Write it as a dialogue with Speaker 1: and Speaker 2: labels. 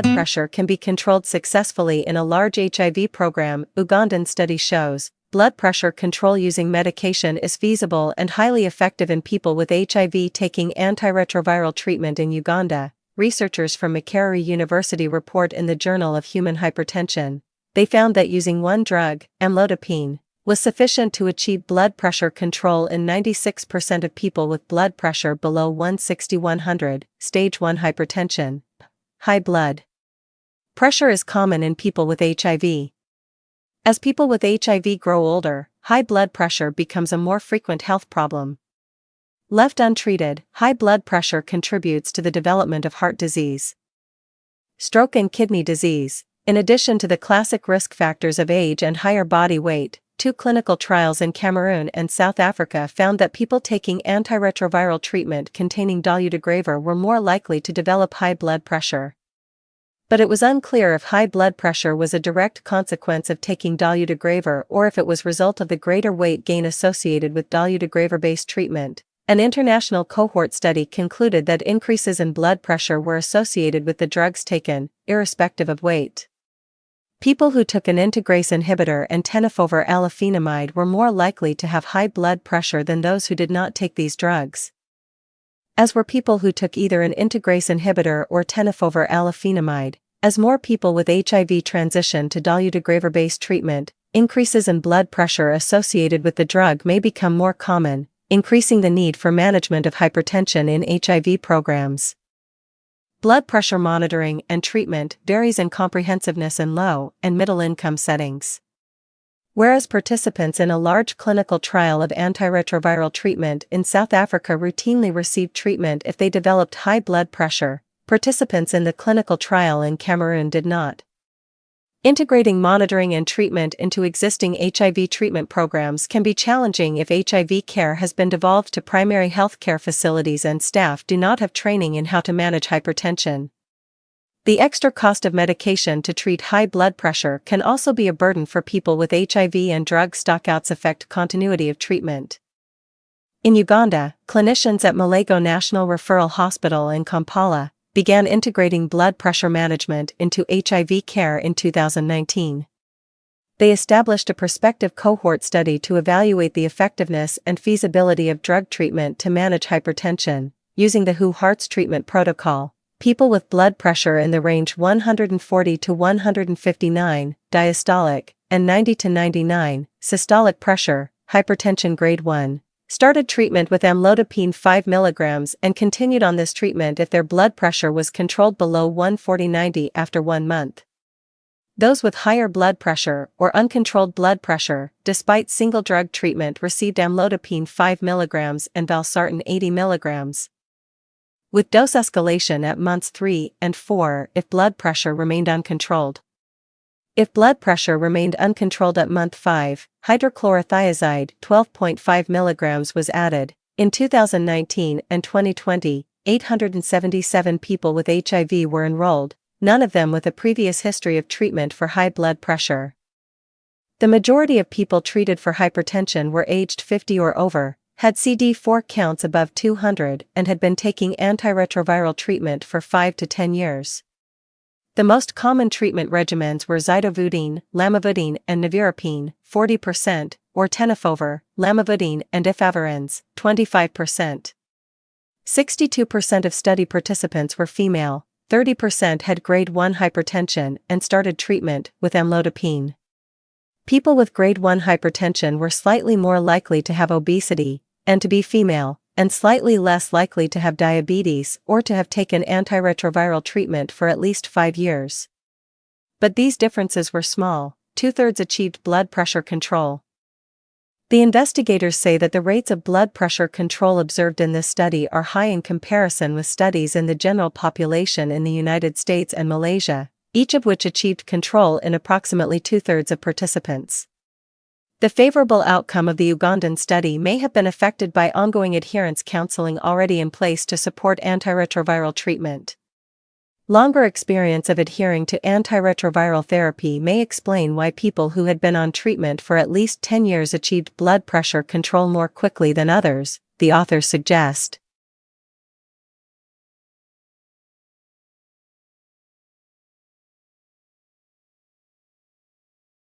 Speaker 1: blood pressure can be controlled successfully in a large HIV program, Ugandan study shows. Blood pressure control using medication is feasible and highly effective in people with HIV taking antiretroviral treatment in Uganda, researchers from Makerere University report in the Journal of Human Hypertension. They found that using one drug, amlodipine, was sufficient to achieve blood pressure control in 96% of people with blood pressure below 160/100, stage 1 hypertension. High blood pressure is common in people with HIV. As people with HIV grow older, high blood pressure becomes a more frequent health problem. Left untreated, high blood pressure contributes to the development of heart disease, stroke and kidney disease. In addition to the classic risk factors of age and higher body weight, 2 clinical trials in Cameroon and South Africa found that people taking antiretroviral treatment containing dolutegravir were more likely to develop high blood pressure. But it was unclear if high blood pressure was a direct consequence of taking dolutegravir or if it was result of the greater weight gain associated with dolutegravir-based treatment. An international cohort study concluded that increases in blood pressure were associated with the drugs taken, irrespective of weight. People who took an integrase inhibitor and tenofovir alafenamide were more likely to have high blood pressure than those who did not take these drugs, as were people who took either an integrase inhibitor or tenofovir alafenamide. As more people with HIV transition to dolutegravir-based treatment, increases in blood pressure associated with the drug may become more common, increasing the need for management of hypertension in HIV programs. Blood pressure monitoring and treatment varies in comprehensiveness in low and middle-income settings. Whereas participants in a large clinical trial of antiretroviral treatment in South Africa routinely received treatment if they developed high blood pressure, participants in the clinical trial in Cameroon did not. Integrating monitoring and treatment into existing HIV treatment programs can be challenging if HIV care has been devolved to primary health care facilities and staff do not have training in how to manage hypertension. The extra cost of medication to treat high blood pressure can also be a burden for people with HIV, and drug stockouts affect continuity of treatment. In Uganda, clinicians at Malego National Referral Hospital in Kampala began integrating blood pressure management into HIV care in 2019. They established a prospective cohort study to evaluate the effectiveness and feasibility of drug treatment to manage hypertension, using the WHO Hearts treatment protocol. People with blood pressure in the range 140 to 159, diastolic, and 90 to 99, systolic pressure, hypertension grade 1, started treatment with amlodipine 5 mg and continued on this treatment if their blood pressure was controlled below 140/90 after 1 month. Those with higher blood pressure or uncontrolled blood pressure, despite single drug treatment, received amlodipine 5 mg and valsartan 80 mg. With dose escalation at months 3 and 4 if blood pressure remained uncontrolled. If blood pressure remained uncontrolled at month 5, hydrochlorothiazide 12.5 mg was added. In 2019 and 2020, 877 people with HIV were enrolled, none of them with a previous history of treatment for high blood pressure. The majority of people treated for hypertension were aged 50 or over, had CD4 counts above 200, and had been taking antiretroviral treatment for 5 to 10 years. The most common treatment regimens were zidovudine, lamivudine, and nevirapine, 40%, or tenofovir, lamivudine, and efavirenz, 25%. 62% of study participants were female, 30% had grade 1 hypertension and started treatment with amlodipine. People with grade 1 hypertension were slightly more likely to have obesity, and to be female, and slightly less likely to have diabetes or to have taken antiretroviral treatment for at least 5 years. But these differences were small. 2/3 achieved blood pressure control. The investigators say that the rates of blood pressure control observed in this study are high in comparison with studies in the general population in the United States and Malaysia, each of which achieved control in approximately 2/3 of participants. The favorable outcome of the Ugandan study may have been affected by ongoing adherence counseling already in place to support antiretroviral treatment. Longer experience of adhering to antiretroviral therapy may explain why people who had been on treatment for at least 10 years achieved blood pressure control more quickly than others, the authors suggest.